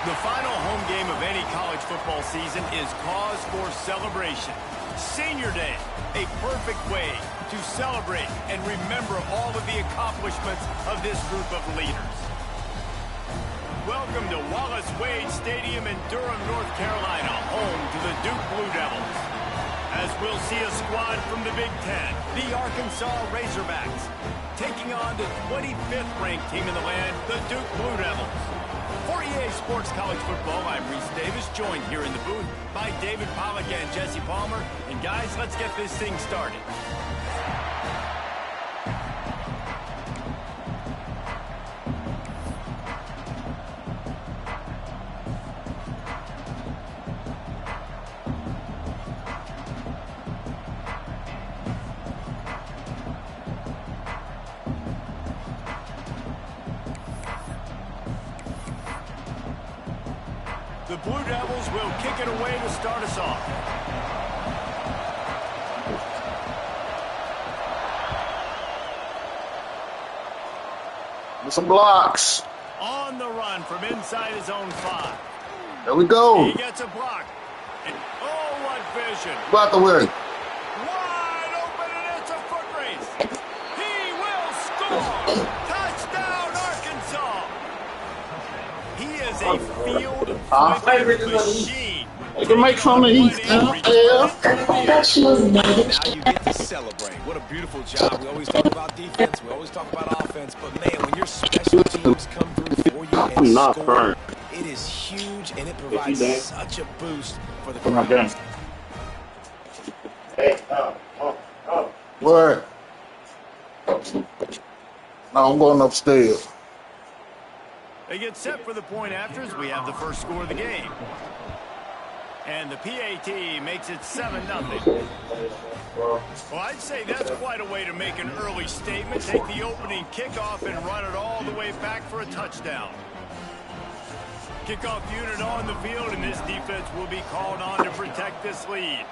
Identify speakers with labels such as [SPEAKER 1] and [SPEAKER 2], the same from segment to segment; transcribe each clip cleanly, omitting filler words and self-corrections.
[SPEAKER 1] The final home game of any college football season is cause for celebration. Senior Day, a perfect way to celebrate and remember all of the accomplishments of this group of leaders. Welcome to Wallace Wade Stadium in Durham, North Carolina, home to the Duke Blue Devils. As we'll see a squad from the Big Ten, the Arkansas Razorbacks, taking on the 25th ranked team in the land, the Duke Blue Devils. For EA Sports College Football, I'm Reese Davis, joined here in the booth by David Pollack and Jesse Palmer. And guys, let's get this thing started. The Blue Devils will kick it away to start us off.
[SPEAKER 2] With some blocks.
[SPEAKER 1] On the run from inside his own 5.
[SPEAKER 2] There we go.
[SPEAKER 1] He gets a block. And, oh, what vision.
[SPEAKER 2] About the way.
[SPEAKER 1] Wide open, and it's a foot race. He will score. Touchdown, Arkansas. He is a field machine.
[SPEAKER 2] You can make fun of these.
[SPEAKER 3] Now you get to celebrate. What a beautiful job. We always talk about defense. We always talk about offense. But, man, when your special teams come through for you and score, it is huge, and it provides such a boost for the crowd.
[SPEAKER 2] Hey, where? No, I'm going upstairs.
[SPEAKER 1] They get set for the point afters. We have the first score of the game. And the PAT makes it 7-0. Well, I'd say that's quite a way to make an early statement. Take the opening kickoff and run it all the way back for a touchdown. Kickoff unit on the field, and this defense will be called on to protect this lead.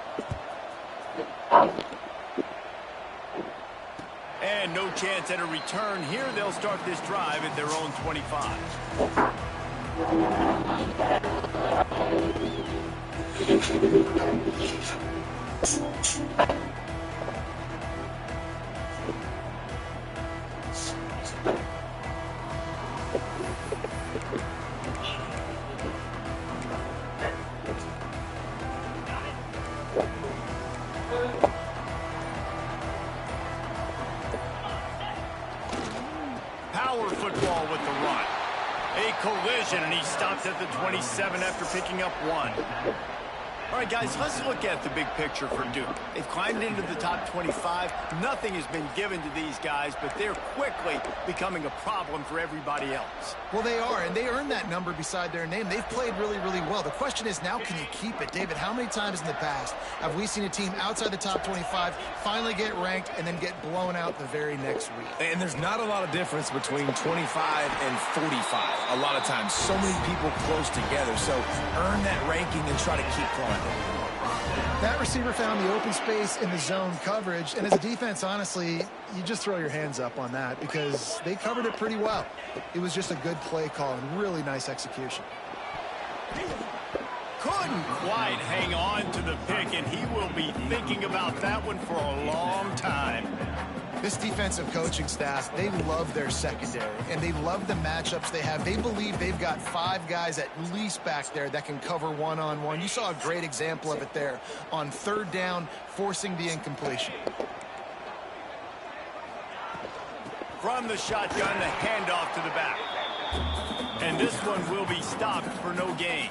[SPEAKER 1] And no chance at a return here. They'll start this drive at their own 25. Power football with the run. A collision, and he stops at the 27 after picking up 1. All right, guys, let's look at the big picture for Duke. They've climbed into the top 25. Nothing has been given to these guys, but they're quickly becoming a problem for everybody else.
[SPEAKER 4] Well, they are, and they earned that number beside their name. They've played really, really well. The question is, now can you keep it? David, how many times in the past have we seen a team outside the top 25 finally get ranked and then get blown out the very next week?
[SPEAKER 3] And there's not a lot of difference between 25 and 45. A lot of times, so many people close together. So earn that ranking and try to keep climbing.
[SPEAKER 4] That receiver found the open space in the zone coverage, and as a defense, honestly, you just throw your hands up on that because they covered it pretty well. It was just a good play call and really nice execution.
[SPEAKER 1] Couldn't quite hang on to the pick, and he will be thinking about that one for a long time.
[SPEAKER 4] This defensive coaching staff, they love their secondary, and they love the matchups they have. They believe they've got 5 guys at least back there that can cover one-on-one. You saw a great example of it there on 3rd down, forcing the incompletion.
[SPEAKER 1] From the shotgun, the handoff to the back. And this one will be stopped for no gain.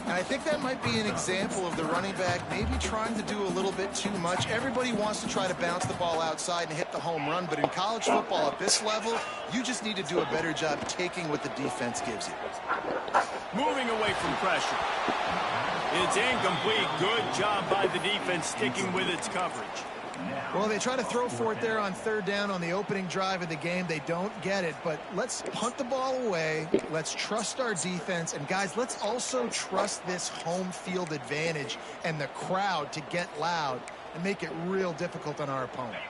[SPEAKER 4] And I think that might be an example of the running back maybe trying to do a little bit too much. Everybody wants to try to bounce the ball outside and hit the home run, but in college football at this level, you just need to do a better job taking what the defense gives you.
[SPEAKER 1] Moving away from pressure. It's incomplete. Good job by the defense sticking with its coverage.
[SPEAKER 4] Well, they try to throw for it there on 3rd down on the opening drive of the game. They don't get it, but let's punt the ball away. Let's trust our defense. And, guys, let's also trust this home field advantage and the crowd to get loud and make it real difficult on our opponent.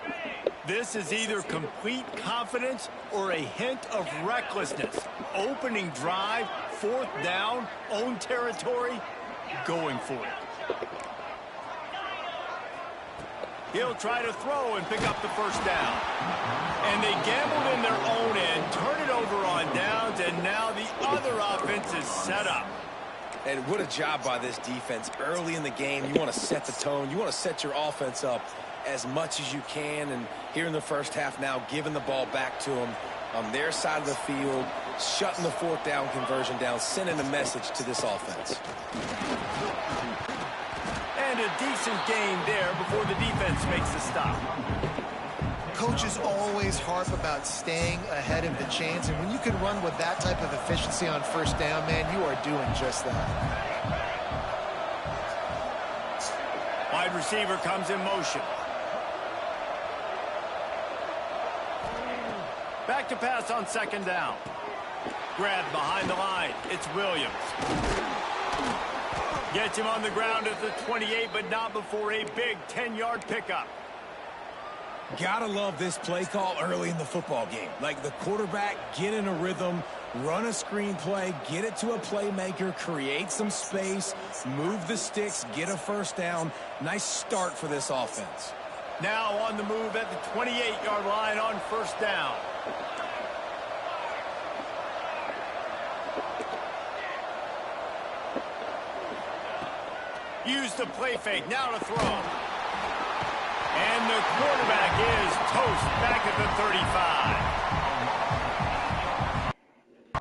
[SPEAKER 1] This is either complete confidence or a hint of recklessness. Opening drive, 4th down, own territory, going for it. He'll try to throw and pick up the 1st down. And they gambled in their own end, turn it over on downs, and now the other offense is set up.
[SPEAKER 3] And what a job by this defense. Early in the game, you want to set the tone. You want to set your offense up as much as you can. And here in the first half now, giving the ball back to them on their side of the field, shutting the 4th down conversion down, sending a message to this offense.
[SPEAKER 1] And a decent gain there before the defense makes the stop.
[SPEAKER 4] Coaches always harp about staying ahead of the chains, and when you can run with that type of efficiency on 1st down, man, you are doing just that.
[SPEAKER 1] Wide receiver comes in motion. Back to pass on 2nd down. Grabbed behind the line. It's Williams. Gets him on the ground at the 28, but not before a big 10-yard pickup.
[SPEAKER 3] Gotta love this play call early in the football game. Like the quarterback, get in a rhythm, run a screen play, get it to a playmaker, create some space, move the sticks, get a 1st down. Nice start for this offense.
[SPEAKER 1] Now on the move at the 28-yard line on 1st down. Use the play fake, now to throw. And the quarterback is toast back at the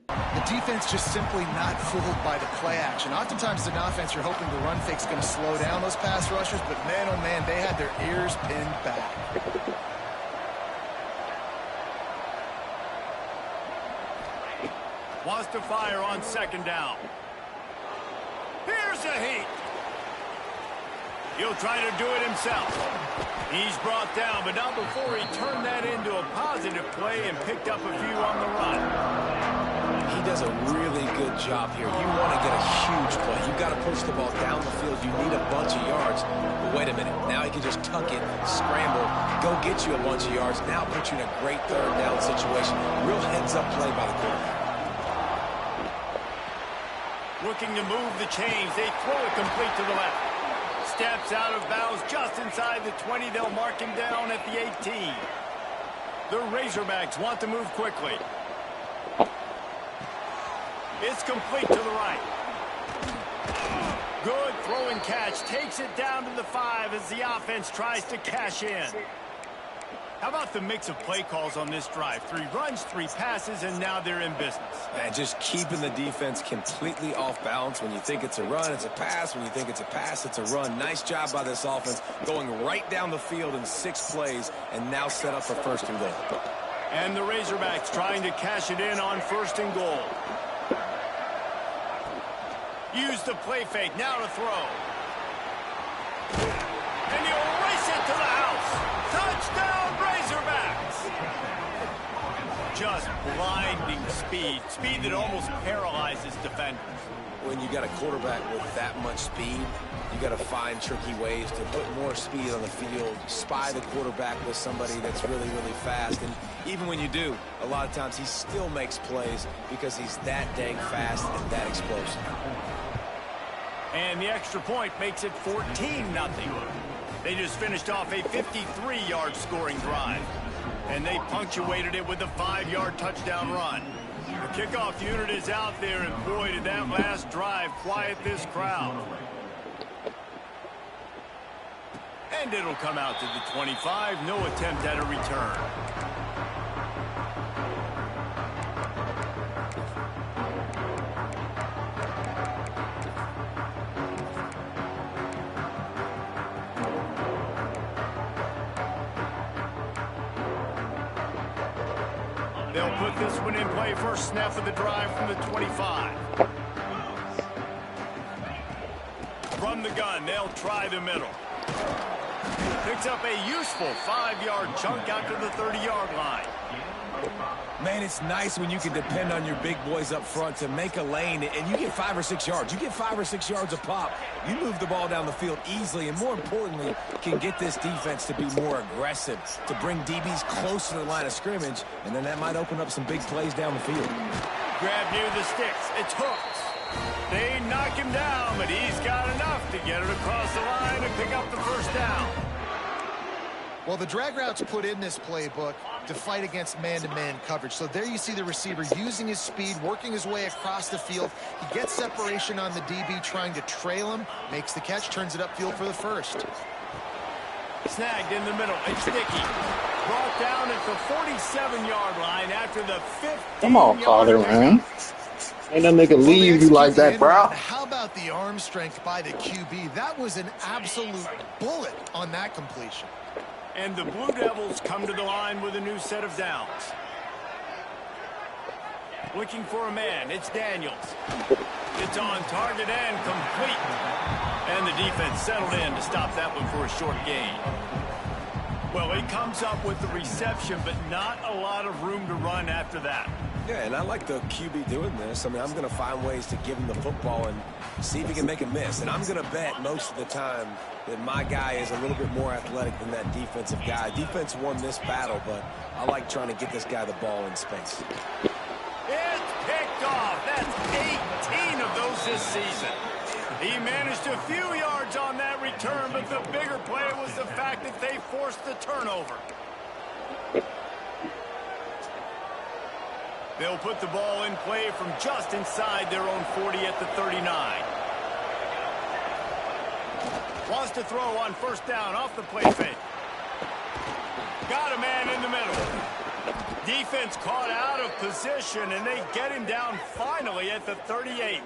[SPEAKER 1] 35.
[SPEAKER 4] The defense just simply not fooled by the play action. Oftentimes as an offense, you're hoping the run fake's going to slow down those pass rushers, but man, oh man, they had their ears pinned back.
[SPEAKER 1] Wants to fire on 2nd down. Here's a heat. He'll try to do it himself. He's brought down, but not before he turned that into a positive play and picked up a few on the run.
[SPEAKER 3] He does a really good job here. You want to get a huge play. You've got to push the ball down the field. You need a bunch of yards. But wait a minute. Now he can just tuck it, scramble, go get you a bunch of yards. Now put you in a great 3rd down situation. Real heads-up play by the quarterback.
[SPEAKER 1] Looking to move the chains. They throw it complete to the left. Steps out of bounds just inside the 20. They'll mark him down at the 18. The Razorbacks want to move quickly. It's complete to the right. Good throw and catch. Takes it down to the 5 as the offense tries to cash in. How about the mix of play calls on this drive? 3 runs, 3 passes, and now they're in business.
[SPEAKER 3] And just keeping the defense completely off balance. When you think it's a run, it's a pass. When you think it's a pass, it's a run. Nice job by this offense, going right down the field in 6 plays, and now set up for 1st and goal.
[SPEAKER 1] And the Razorbacks trying to cash it in on 1st and goal. Use the play fake, now to throw. And he'll race it to the house. Touchdown, Razorbacks! Just blinding speed. Speed that almost paralyzes defenders.
[SPEAKER 3] When you got a quarterback with that much speed, you got to find tricky ways to put more speed on the field, spy the quarterback with somebody that's really, really fast. And even when you do, a lot of times he still makes plays because he's that dang fast and that explosive.
[SPEAKER 1] And the extra point makes it 14-0. They just finished off a 53-yard scoring drive. And they punctuated it with a 5-yard touchdown run. The kickoff unit is out there, and boy, did that last drive quiet this crowd. And it'll come out to the 25. No attempt at a return. They'll put this one in play. First snap of the drive from the 25. From the gun, they'll try the middle. Picks up a useful 5-yard chunk out to the 30-yard line.
[SPEAKER 3] Man, it's nice when you can depend on your big boys up front to make a lane, and you get 5 or 6 yards. You get 5 or 6 yards a pop. You move the ball down the field easily, and more importantly, can get this defense to be more aggressive, to bring DBs close to the line of scrimmage, and then that might open up some big plays down the field.
[SPEAKER 1] Grab near the sticks. It's hooked. They knock him down, but he's got enough to get it across the line and pick up the first down.
[SPEAKER 4] Well, the drag routes put in this playbook to fight against man-to-man coverage. So there you see the receiver using his speed, working his way across the field. He gets separation on the DB, trying to trail him, makes the catch, turns it upfield for the first.
[SPEAKER 1] Snagged in the middle. It's sticky. Brought down at the 47-yard line after the 15-yard.
[SPEAKER 2] Come on, Father, man. Ain't no nigga leave you like that, bro.
[SPEAKER 4] How about the arm strength by the QB? That was an absolute bullet on that completion.
[SPEAKER 1] And the Blue Devils come to the line with a new set of downs. Looking for a man. It's Daniels. It's on target and complete. And the defense settled in to stop that one for a short gain. Well, he comes up with the reception, but not a lot of room to run after that.
[SPEAKER 3] Yeah, and I like the QB doing this. I mean, I'm going to find ways to give him the football and see if he can make a miss. And I'm going to bet most of the time that my guy is a little bit more athletic than that defensive guy. Defense won this battle, but I like trying to get this guy the ball in space.
[SPEAKER 1] It's picked off. That's 18 of those this season. He managed a few yards on that return, but the bigger play was the fact that they forced the turnover. They'll put the ball in play from just inside their own 40 at the 39. Wants to throw on first down off the play fake. Got a man in the middle. Defense caught out of position, and they get him down finally at the 38.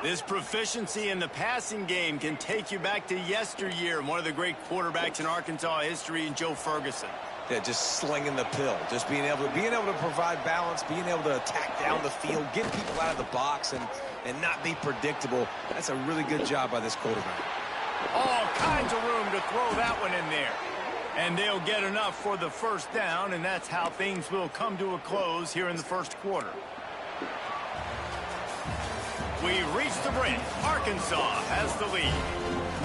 [SPEAKER 1] This proficiency in the passing game can take you back to yesteryear, one of the great quarterbacks in Arkansas history, and Joe Ferguson.
[SPEAKER 3] Yeah, just slinging the pill, just being able to provide balance, being able to attack down the field, get people out of the box, and not be predictable. That's a really good job by this quarterback.
[SPEAKER 1] All kinds of room to throw that one in there. And they'll get enough for the first down, and that's how things will come to a close here in the first quarter. We reach the break. Arkansas has the lead.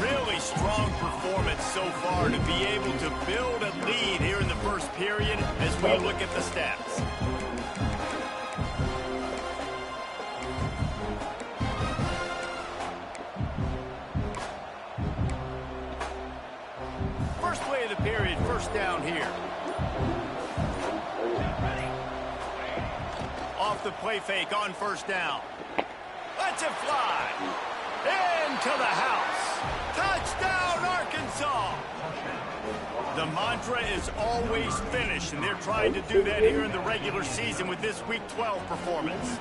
[SPEAKER 1] Really strong performance so far to be able to build a lead here in the first period as we look at the stats. First play of the period, first down here. Off the play fake on first down. Lets it fly. Into the house. Touchdown, Arkansas. The mantra is always finish, and they're trying to do that here in the regular season with this Week 12 performance.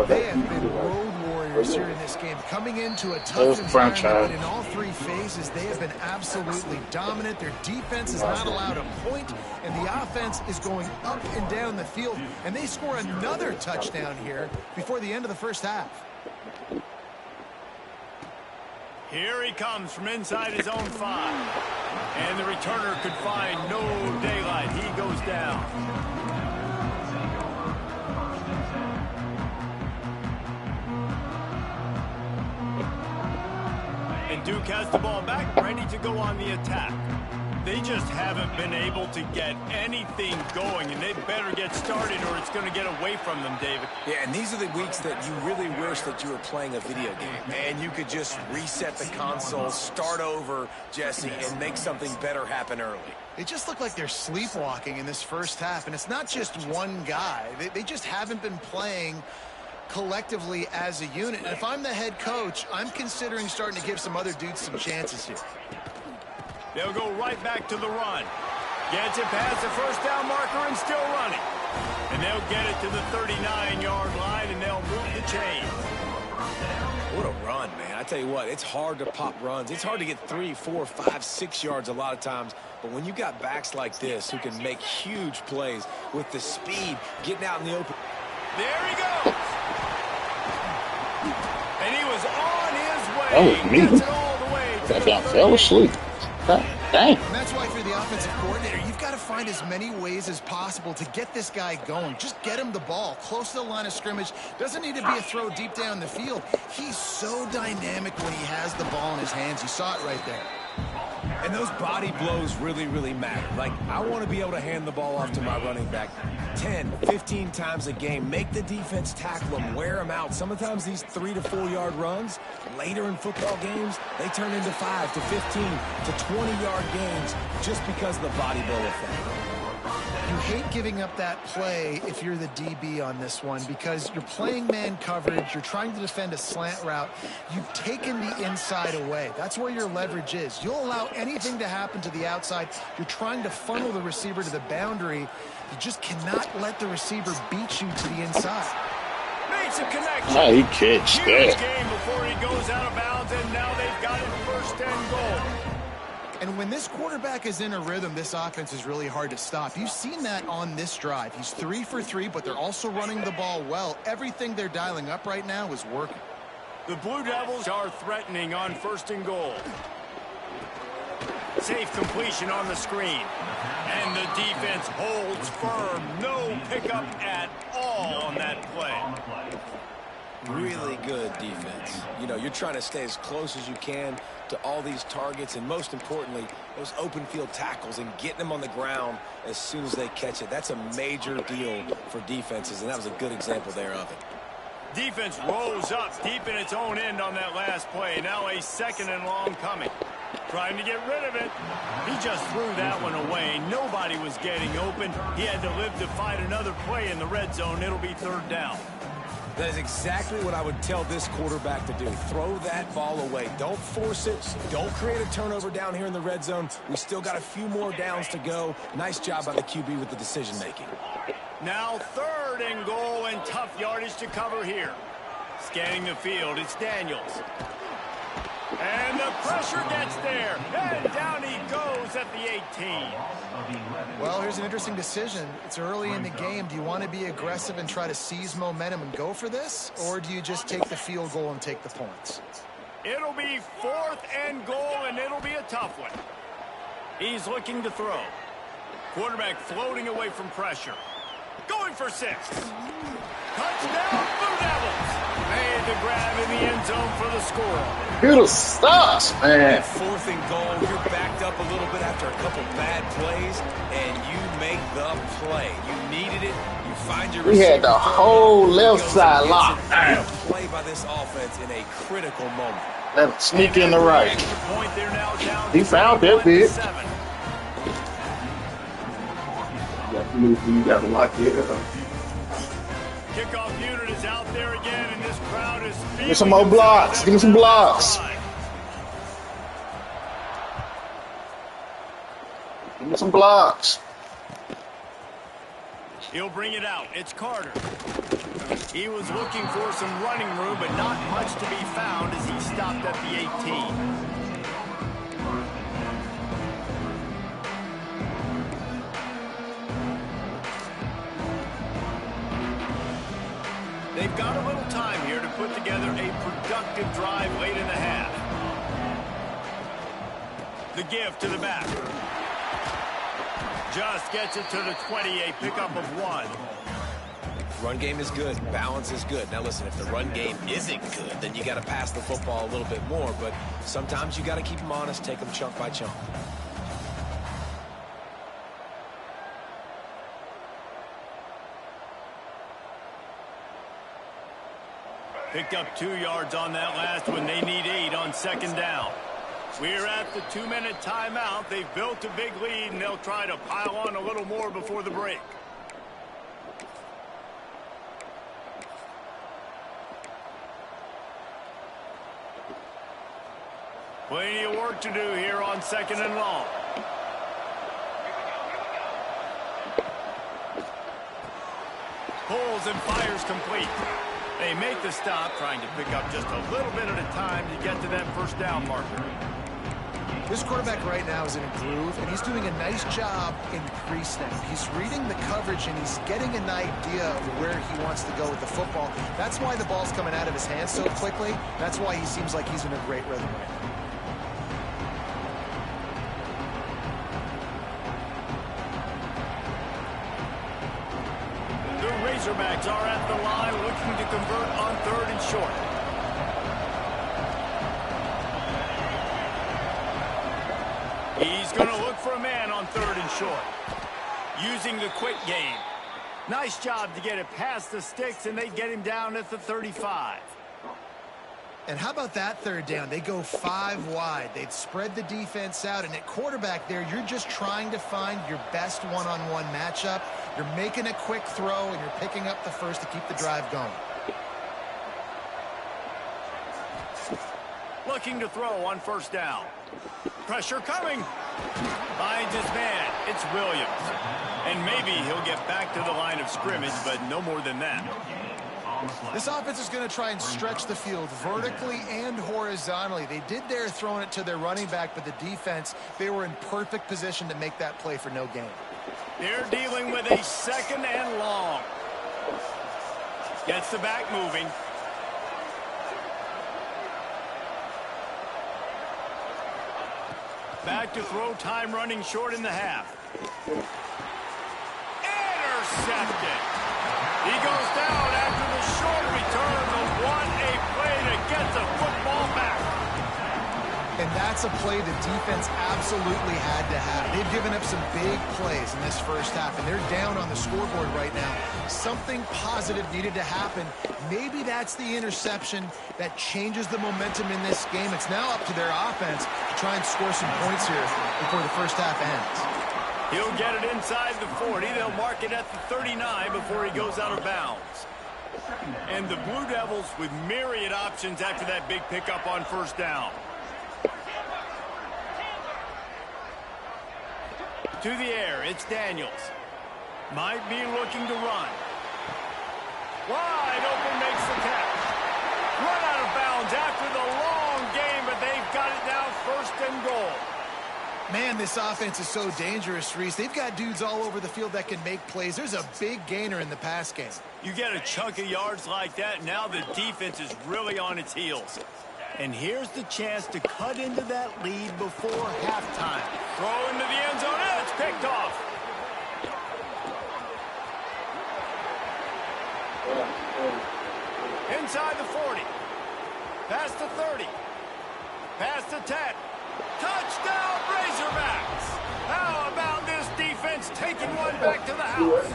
[SPEAKER 4] They have been road warriors here in this game, coming into a tough environment. In all three phases, they have been absolutely dominant. Their defense is not allowed a point, and the offense is going up and down the field. And they score another touchdown here before the end of the first half.
[SPEAKER 1] Here he comes from inside his own 5. And the returner could find no daylight. He goes down. And Duke has the ball back, ready to go on the attack. They just haven't been able to get anything going, and they better get started or it's going to get away from them, David.
[SPEAKER 3] Yeah, and these are the weeks that you really wish that you were playing a video game, and you could just reset the console, start over, Jesse, and make something better happen early.
[SPEAKER 4] They just look like they're sleepwalking in this first half, and it's not just one guy. They just haven't been playing collectively as a unit. And if I'm the head coach, I'm considering starting to give some other dudes some chances here.
[SPEAKER 1] They'll go right back to the run. Gets it past the first down marker and still running. And they'll get it to the 39-yard line, and they'll move the chain.
[SPEAKER 3] What a run, man. I tell you what, it's hard to pop runs. It's hard to get 3, 4, 5, 6 yards a lot of times. But when you got backs like this who can make huge plays with the speed, getting out in the open.
[SPEAKER 1] There he goes. And he was on his way.
[SPEAKER 2] That was me.
[SPEAKER 1] Gets it all the way to
[SPEAKER 2] That guy fell asleep. Dang.
[SPEAKER 4] And that's why if you're the offensive coordinator, you've got to find as many ways as possible to get this guy going. Just get him the ball close to the line of scrimmage. Doesn't need to be a throw deep down the field. He's so dynamic when he has the ball in his hands. You saw it right there.
[SPEAKER 3] And those body blows really, really matter. Like, I want to be able to hand the ball off to my running back 10, 15 times a game. Make the defense tackle them, wear them out. Sometimes these 3 to 4 yard runs, later in football games, they turn into 5 to 15 to 20-yard gains just because of the body blow effect.
[SPEAKER 4] You hate giving up that play if you're the DB on this one because you're playing man coverage. You're trying to defend a slant route. You've taken the inside away. That's where your leverage is. You'll allow anything to happen to the outside. You're trying to funnel the receiver to the boundary. You just cannot let the receiver beat you to the inside.
[SPEAKER 1] Makes a connection.
[SPEAKER 2] Oh, he catch
[SPEAKER 1] Huge
[SPEAKER 2] that.
[SPEAKER 1] game before he goes out of bounds, and now they've got it 1st and goal.
[SPEAKER 4] And when this quarterback is in a rhythm, this offense is really hard to stop. You've seen that on this drive. He's 3 for 3, but they're also running the ball well. Everything they're dialing up right now is working.
[SPEAKER 1] The Blue Devils are threatening on 1st and goal. Safe completion on the screen. And the defense holds firm. No pickup at all on that play.
[SPEAKER 3] Really good defense. You know, you're trying to stay as close as you can to all these targets, and most importantly, those open field tackles and getting them on the ground as soon as they catch it. That's a major deal for defenses, and that was a good example there of it.
[SPEAKER 1] Defense rolls up deep in its own end on that last play. Now a 2nd and long coming. Trying to get rid of it. He just threw that one away. Nobody was getting open. He had to live to fight another play in the red zone. It'll be 3rd down.
[SPEAKER 3] That is exactly what I would tell this quarterback to do. Throw that ball away. Don't force it. Don't create a turnover down here in the red zone. We still got a few more downs to go. Nice job by the QB with the decision making.
[SPEAKER 1] Now 3rd and goal, and tough yardage to cover here. Scanning the field, it's Daniels. And the pressure gets there. And down he goes at the 18.
[SPEAKER 4] Well, here's an interesting decision. It's early in the game. Do you want to be aggressive and try to seize momentum and go for this? Or do you just take the field goal and take the points?
[SPEAKER 1] It'll be 4th and goal, and it'll be a tough one. He's looking to throw. Quarterback floating away from pressure. Going for 6. Touchdown, Blue Devils. Made the grab in the end zone for the score.
[SPEAKER 2] Beautiful stops, man.
[SPEAKER 3] 4th and goal, you're backed up a little bit after a couple bad plays, and you make the play. You needed it. You find your
[SPEAKER 2] We had the
[SPEAKER 3] receiver
[SPEAKER 2] whole left side locked.
[SPEAKER 3] a play by this offense in a critical moment.
[SPEAKER 2] Let him sneak in the right.
[SPEAKER 1] Extra point, they're now down
[SPEAKER 2] He found that bit.
[SPEAKER 1] 21-7.
[SPEAKER 2] You got to lock it up.
[SPEAKER 1] Kickoff unit is out there again, and this crowd is
[SPEAKER 2] Give me some more blocks. Give me some blocks. Give me some blocks.
[SPEAKER 1] He'll bring it out. It's Carter. He was looking for some running room, but not much to be found as he stopped at the 18. They've got a little time here to put together a productive drive late in the half. The give to the back. Just gets it to the 20, a pickup of 1.
[SPEAKER 3] Run game is good. Balance is good. Now listen, if the run game isn't good, then you got to pass the football a little bit more. But sometimes you got to keep them honest, take them chunk by chunk.
[SPEAKER 1] Picked up 2 yards on that last one. They need 8 on 2nd down. We're at the 2-minute timeout. They've built a big lead, and they'll try to pile on a little more before the break. Plenty of work to do here on 2nd and long. Pulls and fires complete. They make the stop, trying to pick up just a little bit at a time to get to that 1st down marker.
[SPEAKER 4] This quarterback right now is in a groove, and he's doing a nice job in pre-snap. He's reading the coverage, and he's getting an idea of where he wants to go with the football. That's why the ball's coming out of his hands so quickly. That's why he seems like he's in a great rhythm right now.
[SPEAKER 1] Razorbacks are at the line looking to convert on 3rd and short. He's going to look for a man on 3rd and short. Using the quick game. Nice job to get it past the sticks, and they get him down at the 35.
[SPEAKER 4] And how about that 3rd down? They go 5 wide. They'd spread the defense out, and at quarterback there, you're just trying to find your best one-on-one matchup. You're making a quick throw, and you're picking up the first to keep the drive going.
[SPEAKER 1] Looking to throw on 1st down. Pressure coming. Finds his man. It's Williams. And maybe he'll get back to the line of scrimmage, but no more than that.
[SPEAKER 4] This offense is going to try and stretch the field vertically and horizontally. They did there throwing it to their running back, but the defense, they were in perfect position to make that play for no gain.
[SPEAKER 1] They're dealing with a 2nd and long. Gets the back moving. Back to throw, time running short in the half. Intercepted. He goes down after the short return. What a play to get the football back.
[SPEAKER 4] And that's a play the defense absolutely had to have. They've given up some big plays in this 1st half, and they're down on the scoreboard right now. Something positive needed to happen. Maybe that's the interception that changes the momentum in this game. It's now up to their offense to try and score some points here before the 1st half ends.
[SPEAKER 1] He'll get it inside the 40. They'll mark it at the 39 before he goes out of bounds. And the Blue Devils with myriad options after that big pickup on 1st down. To the air, it's Daniels. Might be looking to run. Wide open, makes the catch. Run out of bounds after the long game, but they've got it now 1st and goal.
[SPEAKER 4] Man, this offense is so dangerous, Reese. They've got dudes all over the field that can make plays. There's a big gainer in the pass game.
[SPEAKER 1] You get a chunk of yards like that, now the defense is really on its heels. And here's the chance to cut into that lead before halftime. Throw into the end zone, and it's picked off. Inside the 40. Past the 30. Past the 10. Touchdown, Razorbacks! How about this defense taking one back to the house?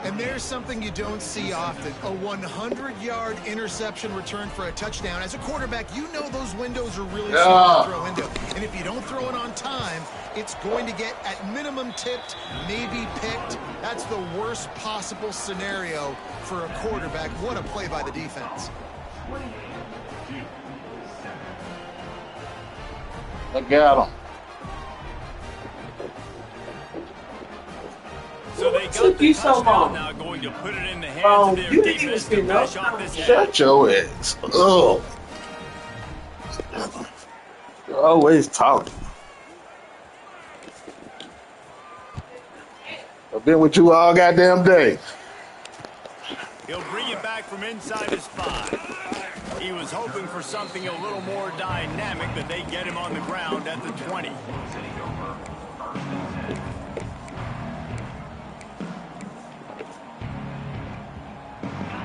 [SPEAKER 4] And there's something you don't see often, a 100-yard interception return for a touchdown. As a quarterback, you know those windows are really small to throw into. And if you don't throw it on time, it's going to get at minimum tipped, maybe picked. That's the worst possible scenario for a quarterback. What a play by the defense.
[SPEAKER 2] Look at him.
[SPEAKER 1] So they got the touchdown now, going to put it in the hands of their defense to finish off this game.
[SPEAKER 2] Shut your ass. Oh. You're always talking. I've been with you all goddamn day.
[SPEAKER 1] He'll bring it back from inside his 5. He was hoping for something a little more dynamic, but they get him on the ground at the 20.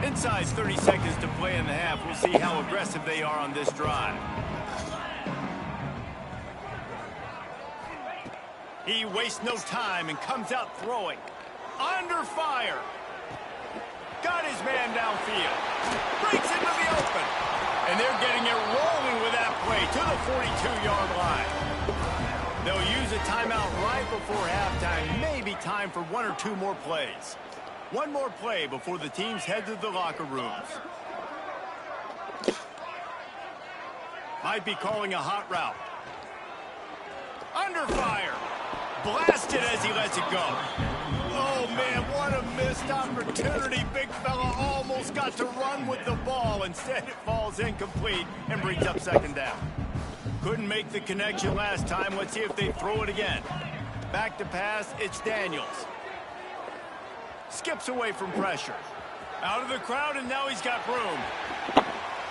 [SPEAKER 1] Inside 30 seconds to play in the half. We'll see how aggressive they are on this drive. He wastes no time and comes out throwing. Under fire. Got his man downfield. Breaks into the open. And they're getting it rolling with that play to the 42-yard line. They'll use a timeout right before halftime. Maybe time for 1 or 2 more plays. One more play before the teams head to the locker rooms. Might be calling a hot route. Under fire. Blasted as he lets it go. Oh, man, what a missed opportunity. Big fella almost got to run with the ball. Instead, it falls incomplete and brings up 2nd down. Couldn't make the connection last time. Let's see if they throw it again. Back to pass, it's Daniels. Skips away from pressure. Out of the crowd, and now he's got room.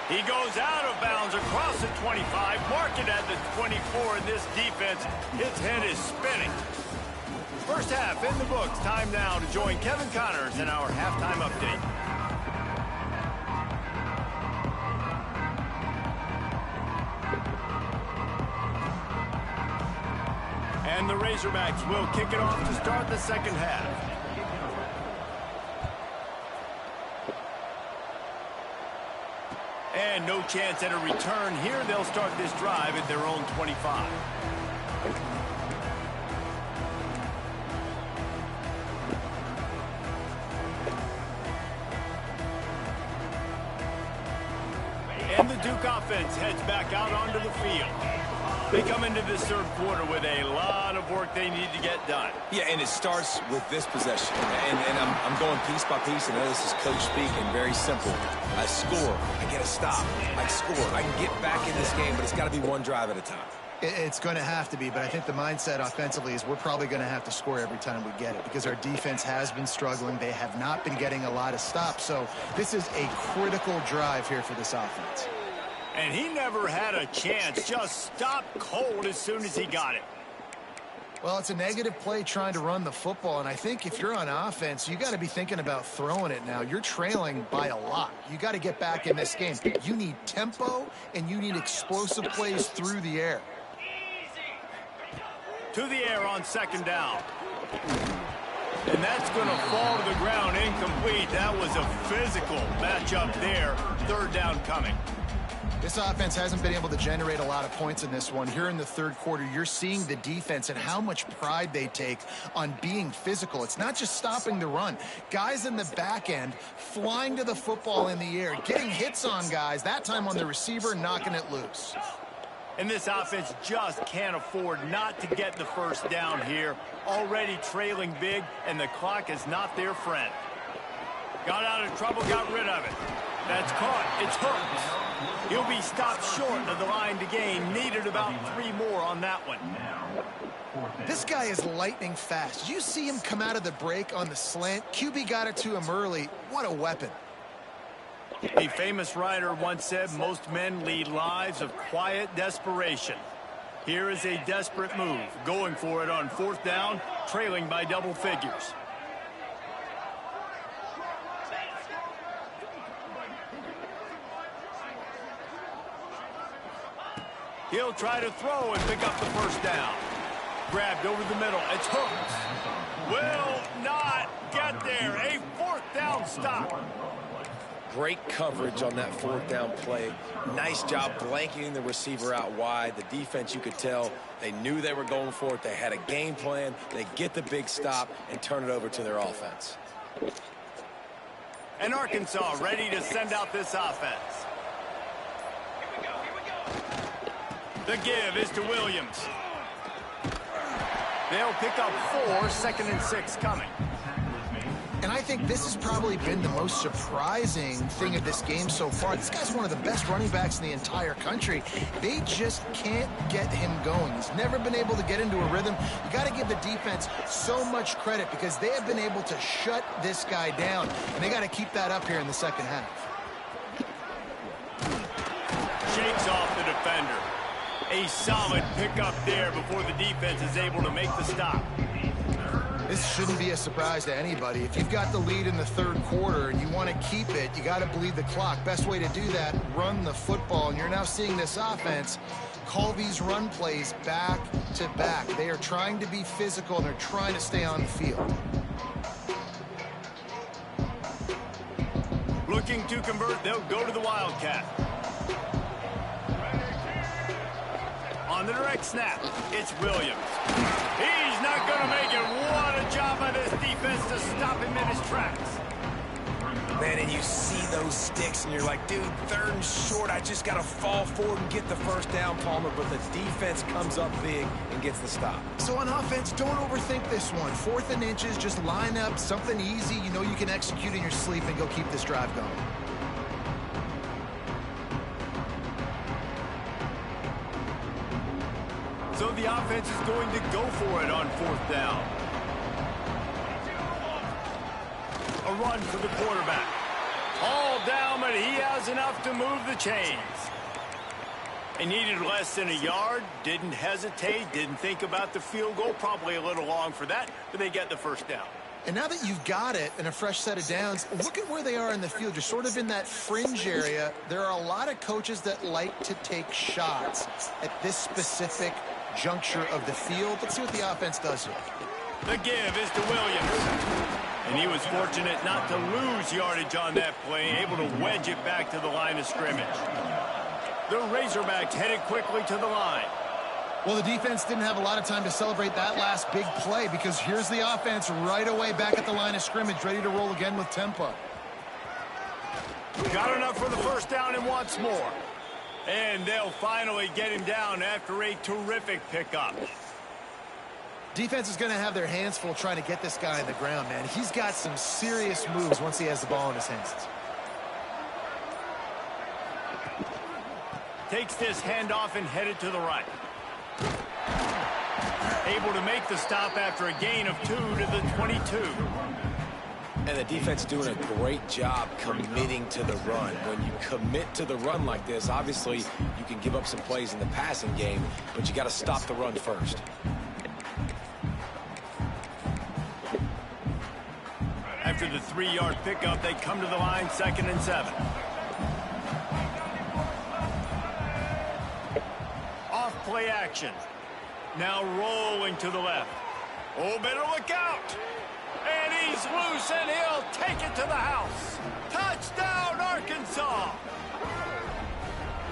[SPEAKER 1] He goes out of bounds across the 25, mark it at the 24, and this defense, its head is spinning. First half in the books. Time now to join Kevin Connors in our halftime update. And the Razorbacks will kick it off to start the second half. And no chance at a return here. They'll start this drive at their own 25. And the Duke offense heads back out onto the field. They come into this third quarter with a lot of work they need to get done.
[SPEAKER 3] Yeah, and it starts with this possession. And I'm going piece by piece, and I know this is coach speaking, very simple. I score, I get a stop, I score. I can get back in this game, but it's got to be one drive at a time.
[SPEAKER 4] It's going to have to be, but I think the mindset offensively is we're probably going to have to score every time we get it because our defense has been struggling. They have not been getting a lot of stops, so this is a critical drive here for this offense.
[SPEAKER 1] And he never had a chance, just stopped cold as soon as he got it.
[SPEAKER 4] Well, it's a negative play trying to run the football, and I think if you're on offense, you got to be thinking about throwing it now. You're trailing by a lot. You got to get back in this game. You need tempo, and you need explosive plays through the air.
[SPEAKER 1] To the air on second down. And that's going to fall to the ground incomplete. That was a physical matchup there. Third down coming.
[SPEAKER 4] This offense hasn't been able to generate a lot of points in this one. Here in the third quarter, you're seeing the defense and how much pride they take on being physical. It's not just stopping the run. Guys in the back end flying to the football in the air, getting hits on guys, that time on the receiver, knocking it loose.
[SPEAKER 1] And this offense just can't afford not to get the first down here. Already trailing big, and the clock is not their friend. Got out of trouble, got rid of it. That's caught. It's hooked. He'll be stopped short of the line to gain. Needed about 3 more on that one.
[SPEAKER 4] This guy is lightning fast. Did you see him come out of the break on the slant? QB got it to him early. What a weapon.
[SPEAKER 1] A famous writer once said, most men lead lives of quiet desperation. Here is a desperate move. Going for it on fourth down, trailing by double figures. He'll try to throw and pick up the first down. Grabbed over the middle. It's hooked. Will not get there. A fourth down stop.
[SPEAKER 3] Great coverage on that fourth down play. Nice job blanketing the receiver out wide. The defense, you could tell, they knew they were going for it. They had a game plan. They get the big stop and turn it over to their offense.
[SPEAKER 1] And Arkansas ready to send out this offense. The give is to Williams. They'll pick up 4, 2nd and 6 coming.
[SPEAKER 4] And I think this has probably been the most surprising thing of this game so far. This guy's one of the best running backs in the entire country. They just can't get him going. He's never been able to get into a rhythm. You got to give the defense so much credit because they have been able to shut this guy down. And they got to keep that up here in the second half.
[SPEAKER 1] Shakes off the defender. A solid pickup there before the defense is able to make the stop.
[SPEAKER 4] This shouldn't be a surprise to anybody. If you've got the lead in the third quarter and you want to keep it, you got to bleed the clock. Best way to do that, run the football. And you're now seeing this offense call these run plays back to back. They are trying to be physical and they're trying to stay on the field.
[SPEAKER 1] Looking to convert, they'll go to the Wildcat. On the direct snap, it's Williams. He's not going to make it. What a job by this defense to stop him in his tracks.
[SPEAKER 3] Man, and you see those sticks, and you're like, dude, 3rd and short. I just got to fall forward and get the first down, Palmer. But the defense comes up big and gets the stop.
[SPEAKER 4] So on offense, don't overthink this one. 4th and inches, just line up something easy. You know you can execute in your sleep and go keep this drive going.
[SPEAKER 1] So the offense is going to go for it on 4th down. A run for the quarterback. All down, but he has enough to move the chains. They needed less than a yard, didn't hesitate, didn't think about the field goal. Probably a little long for that, but they get the first down.
[SPEAKER 4] And now that you've got it and a fresh set of downs, look at where they are in the field. You're sort of in that fringe area. There are a lot of coaches that like to take shots at this specific juncture of the field. Let's see what the offense does here.
[SPEAKER 1] The give is to Williams. And he was fortunate not to lose yardage on that play, able to wedge it back to the line of scrimmage. The Razorbacks headed quickly to the line.
[SPEAKER 4] Well, the defense didn't have a lot of time to celebrate that last big play because here's the offense right away back at the line of scrimmage, ready to roll again with tempo.
[SPEAKER 1] Got enough for the first down and wants more. And they'll finally get him down after a terrific pickup.
[SPEAKER 4] Defense is going to have their hands full trying to get this guy on the ground, man. He's got some serious moves once he has the ball in his hands.
[SPEAKER 1] Takes this handoff and headed to the right. Able to make the stop after a gain of 2 to the 22.
[SPEAKER 3] And the defense doing a great job committing to the run. When you commit to the run like this, obviously you can give up some plays in the passing game, but you got to stop the run first.
[SPEAKER 1] After the 3-yard pickup, they come to the line, 2nd and 7. Off play action. Now rolling to the left. Oh, better look out. And he's loose, and he'll take it to the house. Touchdown, Arkansas.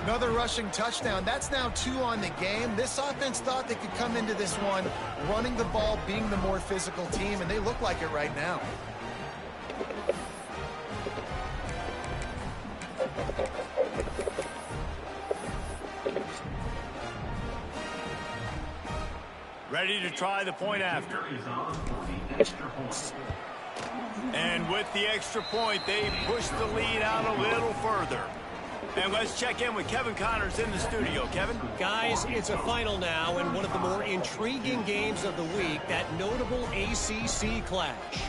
[SPEAKER 4] Another rushing touchdown. That's now 2 on the game. This offense thought they could come into this one running the ball, being the more physical team, and they look like it right now.
[SPEAKER 1] Ready to try the point after. And with the extra point, they push the lead out a little further. And let's check in with Kevin Connors in the studio. Kevin?
[SPEAKER 5] Guys, it's a final now and one of the more intriguing games of the week, that notable ACC clash.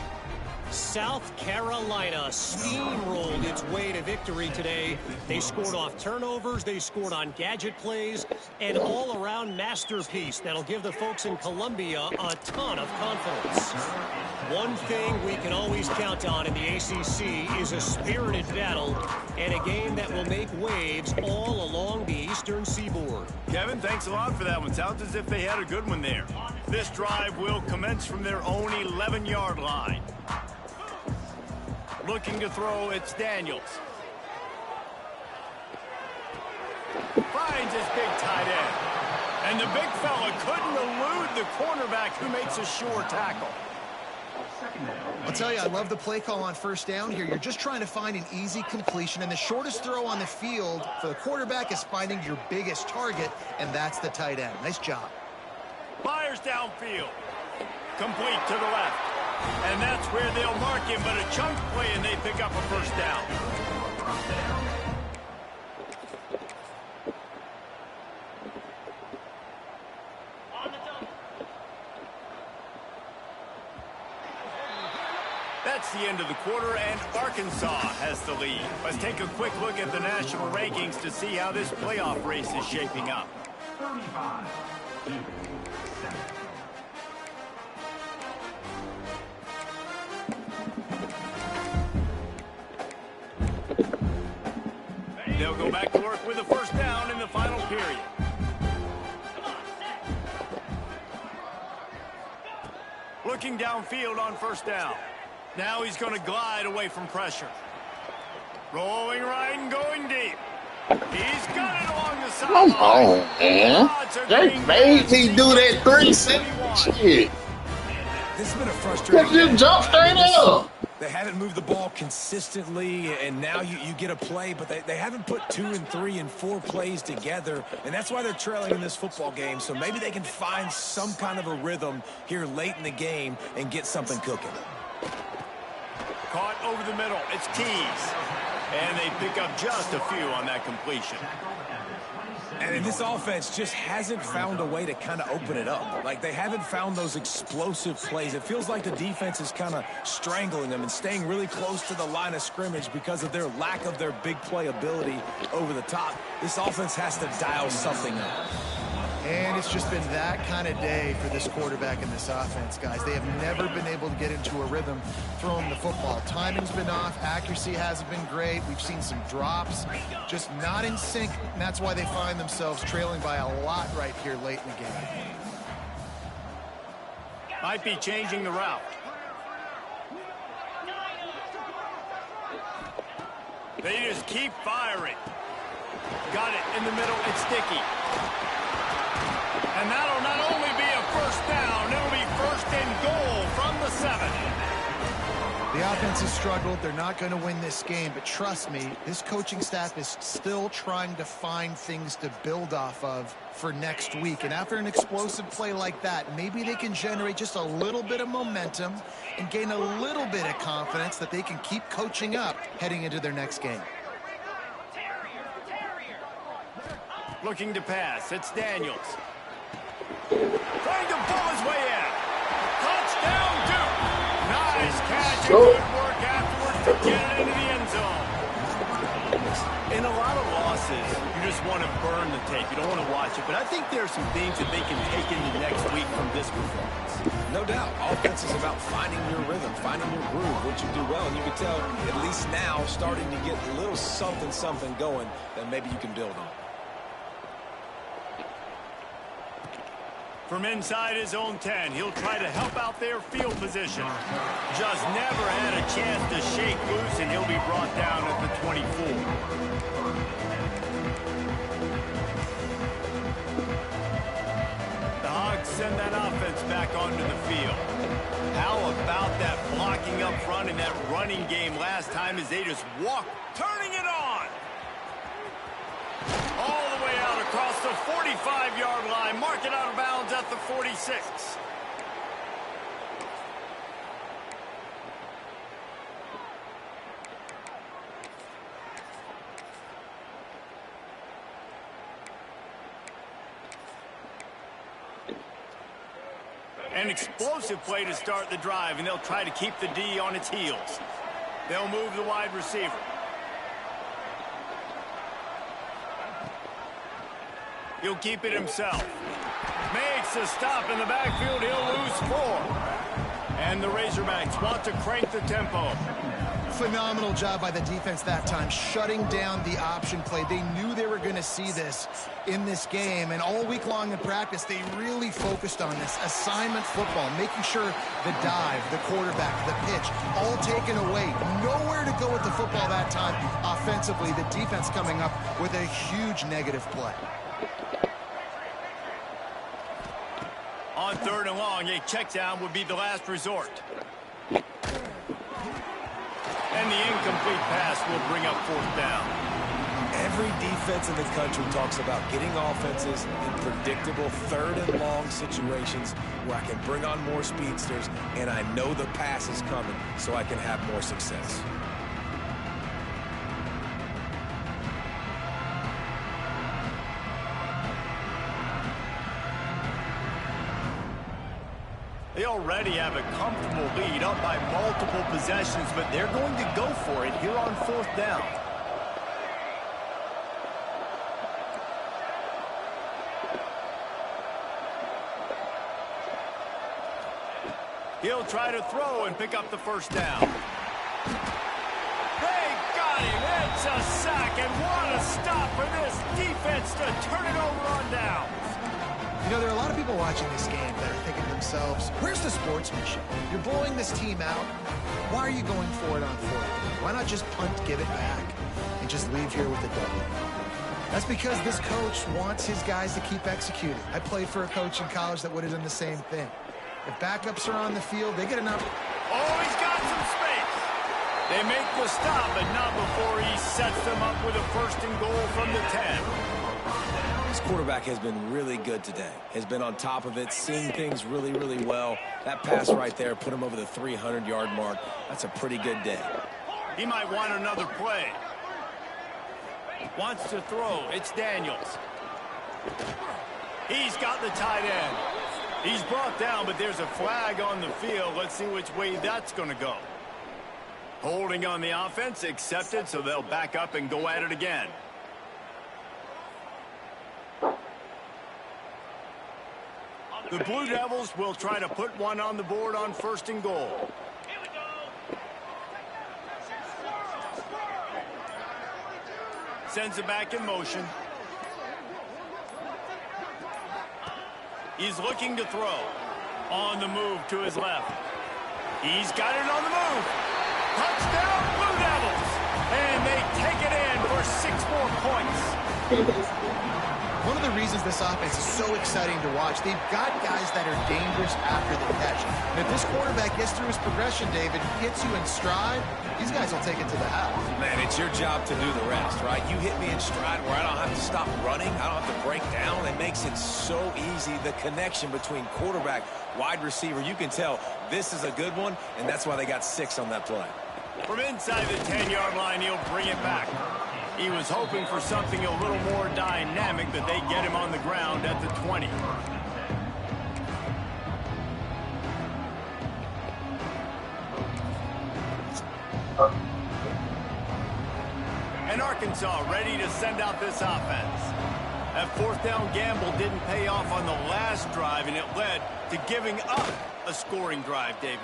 [SPEAKER 5] South Carolina steamrolled its way to victory today. They scored off turnovers, they scored on gadget plays, and all-around masterpiece that'll give the folks in Columbia a ton of confidence. One thing we can always count on in the ACC is a spirited battle and a game that will make waves all along the Eastern Seaboard.
[SPEAKER 1] Kevin, thanks a lot for that one. Sounds as if they had a good one there. This drive will commence from their own 11-yard line. Looking to throw, it's Daniels. Finds his big tight end. And the big fella couldn't elude the cornerback who makes a sure tackle.
[SPEAKER 4] I'll tell you, I love the play call on first down here. You're just trying to find an easy completion, and the shortest throw on the field for the quarterback is finding your biggest target, and that's the tight end. Nice job.
[SPEAKER 1] Fires downfield. Complete to the left. And that's where they'll mark him, but a chunk play, and they pick up a first down. That's the end of the quarter, and Arkansas has the lead. Let's take a quick look at the national rankings to see how this playoff race is shaping up. 35-7. They'll go back to work with a first down in the final period. Looking downfield on first down. Now he's going to glide away from pressure. Rolling right and going deep. He's got it along the sideline.
[SPEAKER 2] Come on, man. They made me do that 3-7 shit.
[SPEAKER 3] This has been a frustrating
[SPEAKER 2] Just jump straight up.
[SPEAKER 3] They haven't moved the ball consistently, and now you get a play, but they haven't put 2 and 3 and 4 plays together, and that's why they're trailing in this football game. So maybe they can find some kind of a rhythm here late in the game and get something cooking.
[SPEAKER 1] Caught over the middle. It's Keys. And they pick up just a few on that completion.
[SPEAKER 3] And this offense just hasn't found a way to kind of open it up. Like, they haven't found those explosive plays. It feels like the defense is kind of strangling them and staying really close to the line of scrimmage because of their lack of their big play ability over the top. This offense has to dial something up.
[SPEAKER 4] And it's just been that kind of day for this quarterback and this offense, guys. They have never been able to get into a rhythm throwing the football. Timing's been off. Accuracy hasn't been great. We've seen some drops. Just not in sync, and that's why they find themselves trailing by a lot right here late in the game.
[SPEAKER 1] Might be changing the route. They just keep firing. Got it in the middle. It's sticky. And that'll not only be a first down, it'll be first and goal from the 7.
[SPEAKER 4] The offense has struggled. They're not going to win this game, but trust me, this coaching staff is still trying to find things to build off of for next week. And after an explosive play like that, maybe they can generate just a little bit of momentum and gain a little bit of confidence that they can keep coaching up heading into their next game.
[SPEAKER 1] Looking to pass. It's Daniels. Trying to pull his way in. Touchdown, Duke. Nice catch and good work afterwards to get it into the end zone. In a lot of losses, you just want to burn the tape. You don't want to watch it. But I think there are some things that they can take into next week from this performance.
[SPEAKER 3] No doubt. Offense is about finding your rhythm, finding your groove, what you do well. And you can tell, at least now, starting to get a little something going that maybe you can build on.
[SPEAKER 1] From inside his own 10, he'll try to help out their field position. Just never had a chance to shake loose, and he'll be brought down at the 24. The Hogs send that offense back onto the field. How about that blocking up front in that running game last time as they just walk, turning it on? All the way out across the 45-yard line. Mark it out of bounds at the 46. An explosive play to start the drive, and they'll try to keep the D on its heels. They'll move the wide receiver. He'll keep it himself. Makes a stop in the backfield. He'll lose 4. And the Razorbacks want to crank the tempo.
[SPEAKER 4] Phenomenal job by the defense that time, shutting down the option play. They knew they were going to see this in this game, and all week long in practice, they really focused on this assignment football, making sure the dive, the quarterback, the pitch, all taken away. Nowhere to go with the football that time offensively. The defense coming up with a huge negative play.
[SPEAKER 1] On 3rd and long, a check down would be the last resort. And the incomplete pass will bring up 4th down.
[SPEAKER 3] Every defense in the country talks about getting offenses in predictable 3rd and long situations where I can bring on more speedsters and I know the pass is coming so I can have more success.
[SPEAKER 1] They already have a comfortable lead up by multiple possessions, but they're going to go for it here on 4th down. He'll try to throw and pick up the 1st down. They got him. It's a sack, and what a stop for this defense to turn it over on downs.
[SPEAKER 4] You know, there are a lot of people watching this game that are thinking to themselves, where's the sportsmanship? You're blowing this team out. Why are you going for it on 4th? Why not just punt, give it back, and just leave here with a W? That's because this coach wants his guys to keep executing. I played for a coach in college that would have done the same thing. If backups are on the field, they get enough.
[SPEAKER 1] Oh, he's got some space. They make the stop, but not before he sets them up with a 1st and goal from the 10.
[SPEAKER 3] This quarterback has been really good today. Has been on top of it, seeing things really, really well. That pass right there put him over the 300-yard mark. That's a pretty good day.
[SPEAKER 1] He might want another play. Wants to throw. It's Daniels. He's got the tight end. He's brought down, but there's a flag on the field. Let's see which way that's going to go. Holding on the offense, accepted, so they'll back up and go at it again. The Blue Devils will try to put one on the board on 1st and goal. Sends it back in motion. He's looking to throw. On the move to his left. He's got it on the move. Touchdown, Blue Devils! And they take it in for 6 more points.
[SPEAKER 4] One of the reasons this offense is so exciting to watch, they've got guys that are dangerous after the catch. And if this quarterback gets through his progression, David, gets you in stride, these guys will take it to the house.
[SPEAKER 3] Man, it's your job to do the rest, right? You hit me in stride where I don't have to stop running. I don't have to break down. It makes it so easy, the connection between quarterback, wide receiver. You can tell this is a good one, and that's why they got 6 on that play.
[SPEAKER 1] From inside the 10-yard line, he'll bring it back. He was hoping for something a little more dynamic, but they get him on the ground at the 20. And Arkansas ready to send out this offense. That 4th down gamble didn't pay off on the last drive, and it led to giving up a scoring drive, David.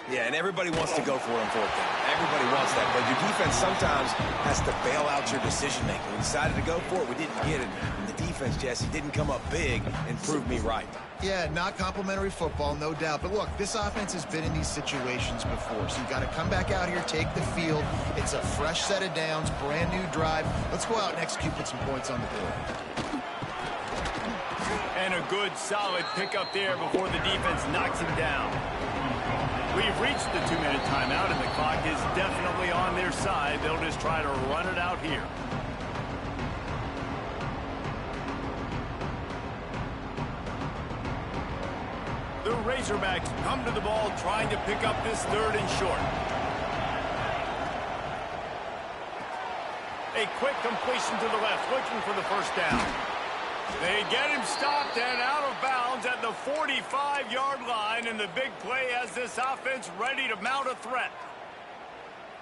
[SPEAKER 3] Yeah, and everybody wants to go for it on 4th down. Everybody wants that, but your defense sometimes has to bail out your decision-making. We decided to go for it. We didn't get it. And the defense, Jesse, didn't come up big and prove me right.
[SPEAKER 4] Yeah, not complimentary football, no doubt. But look, this offense has been in these situations before, so you got to come back out here, take the field. It's a fresh set of downs, brand new drive. Let's go out and execute, put some points on the board.
[SPEAKER 1] And a good, solid pickup there before the defense knocks him down. We've reached the 2-minute timeout, and the clock is definitely on their side. They'll just try to run it out here. The Razorbacks come to the ball trying to pick up this 3rd and short. A quick completion to the left, looking for the 1st down. They get him stopped and out of bounds at the 45-yard line, and the big play has this offense ready to mount a threat.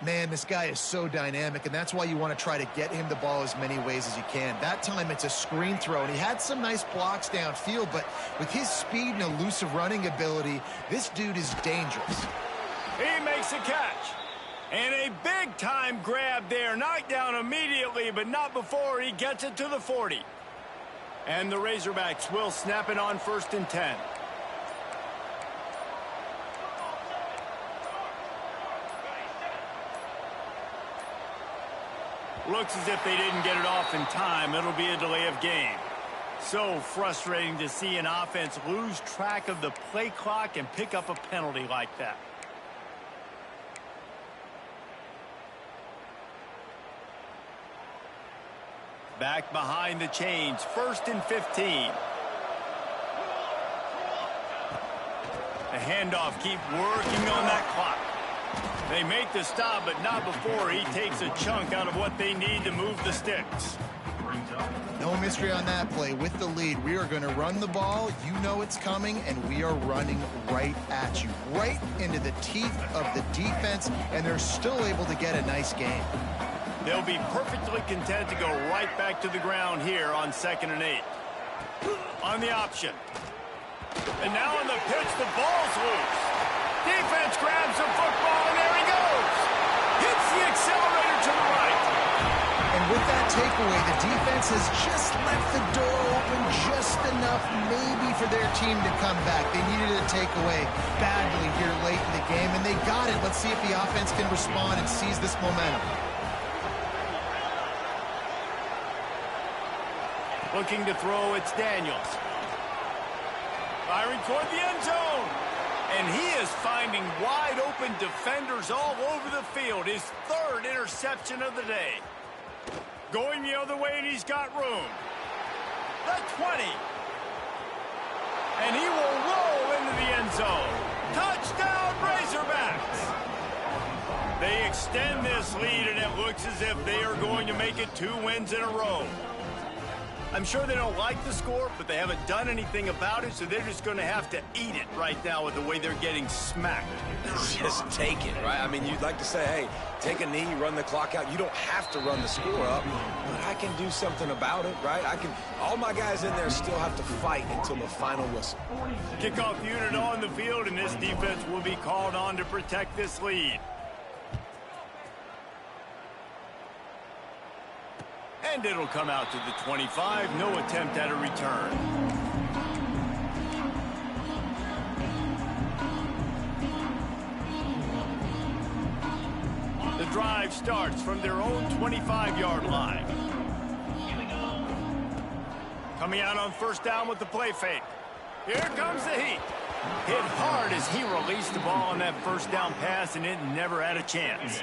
[SPEAKER 4] Man, this guy is so dynamic, and that's why you want to try to get him the ball as many ways as you can. That time, it's a screen throw, and he had some nice blocks downfield, but with his speed and elusive running ability, this dude is dangerous.
[SPEAKER 1] He makes a catch. And a big-time grab there. Knocked down immediately, but not before he gets it to the 40. And the Razorbacks will snap it on 1st and 10. Looks as if they didn't get it off in time. It'll be a delay of game. So frustrating to see an offense lose track of the play clock and pick up a penalty like that. Back behind the chains, 1st and 15. The handoff, keep working on that clock. They make the stop, but not before he takes a chunk out of what they need to move the sticks.
[SPEAKER 4] No mystery on that play. With the lead, we are going to run the ball. You know it's coming, and we are running right at you, right into the teeth of the defense, and they're still able to get a nice game.
[SPEAKER 1] They'll be perfectly content to go right back to the ground here on 2nd and 8. On the option. And now on the pitch, the ball's loose. Defense grabs the football, and there he goes. Hits the accelerator to the right.
[SPEAKER 4] And with that takeaway, the defense has just left the door open just enough maybe for their team to come back. They needed a takeaway badly here late in the game, and they got it. Let's see if the offense can respond and seize this momentum.
[SPEAKER 1] Looking to throw, it's Daniels. Firing toward the end zone. And he is finding wide open defenders all over the field. His 3rd interception of the day. Going the other way, and he's got room. The 20. And he will roll into the end zone. Touchdown, Razorbacks. They extend this lead, and it looks as if they are going to make it 2 wins in a row. I'm sure they don't like the score, but they haven't done anything about it, so they're just going to have to eat it right now with the way they're getting smacked.
[SPEAKER 3] Just take it, right? I mean, you'd like to say, hey, take a knee, run the clock out. You don't have to run the score up, but I can do something about it, right? All my guys in there still have to fight until the final whistle.
[SPEAKER 1] Kickoff unit on the field, and this defense will be called on to protect this lead. And it'll come out to the 25. No attempt at a return. The drive starts from their own 25-yard line. Coming out on first down with the play fake. Here comes the heat. Hit hard as he released the ball on that first down pass, and it never had a chance.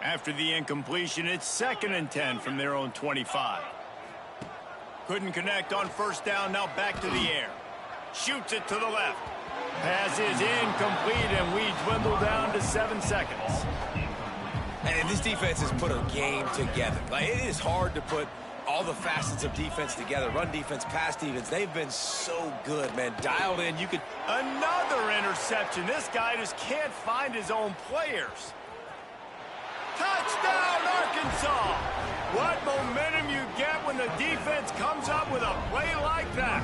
[SPEAKER 1] After the incompletion, it's 2nd and 10 from their own 25. Couldn't connect on first down, now back to the air. Shoots it to the left. Pass is incomplete, and we dwindle down to 7 seconds.
[SPEAKER 3] And this defense has put a game together. Like, it is hard to put all the facets of defense together. Run defense, pass defense. They've been so good, man. Dialed in. You could...
[SPEAKER 1] Another interception. This guy just can't find his own players. Touchdown, Arkansas! What momentum you get when the defense comes up with a play like that.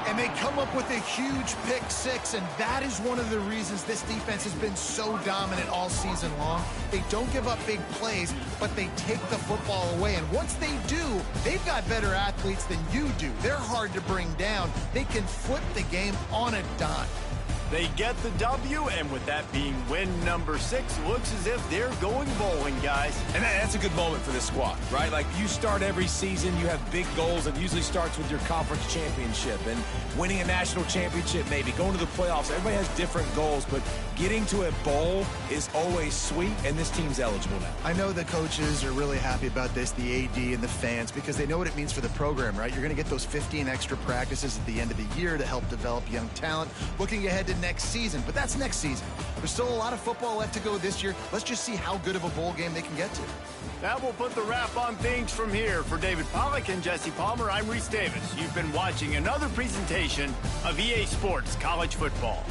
[SPEAKER 4] And they come up with a huge pick six, and that is one of the reasons this defense has been so dominant all season long. They don't give up big plays, but they take the football away. And once they do, they've got better athletes than you do. They're hard to bring down. They can flip the game on a dime.
[SPEAKER 1] They get the W, and with that being win number 6, looks as if they're going bowling, guys.
[SPEAKER 3] And that's a good moment for this squad, right? Like, you start every season, you have big goals. It usually starts with your conference championship and winning a national championship, maybe going to the playoffs. Everybody has different goals, but getting to a bowl is always sweet, and this team's eligible now.
[SPEAKER 4] I know the coaches are really happy about this, the AD and the fans, because they know what it means for the program, right? You're going to get those 15 extra practices at the end of the year to help develop young talent. Looking ahead to next season, but that's next season. There's still a lot of football left to go this year. Let's just see how good of a bowl game they can get to.
[SPEAKER 1] That will put the wrap on things from here. For David Pollack and Jesse Palmer, I'm Reese Davis. You've been watching another presentation of EA Sports College Football.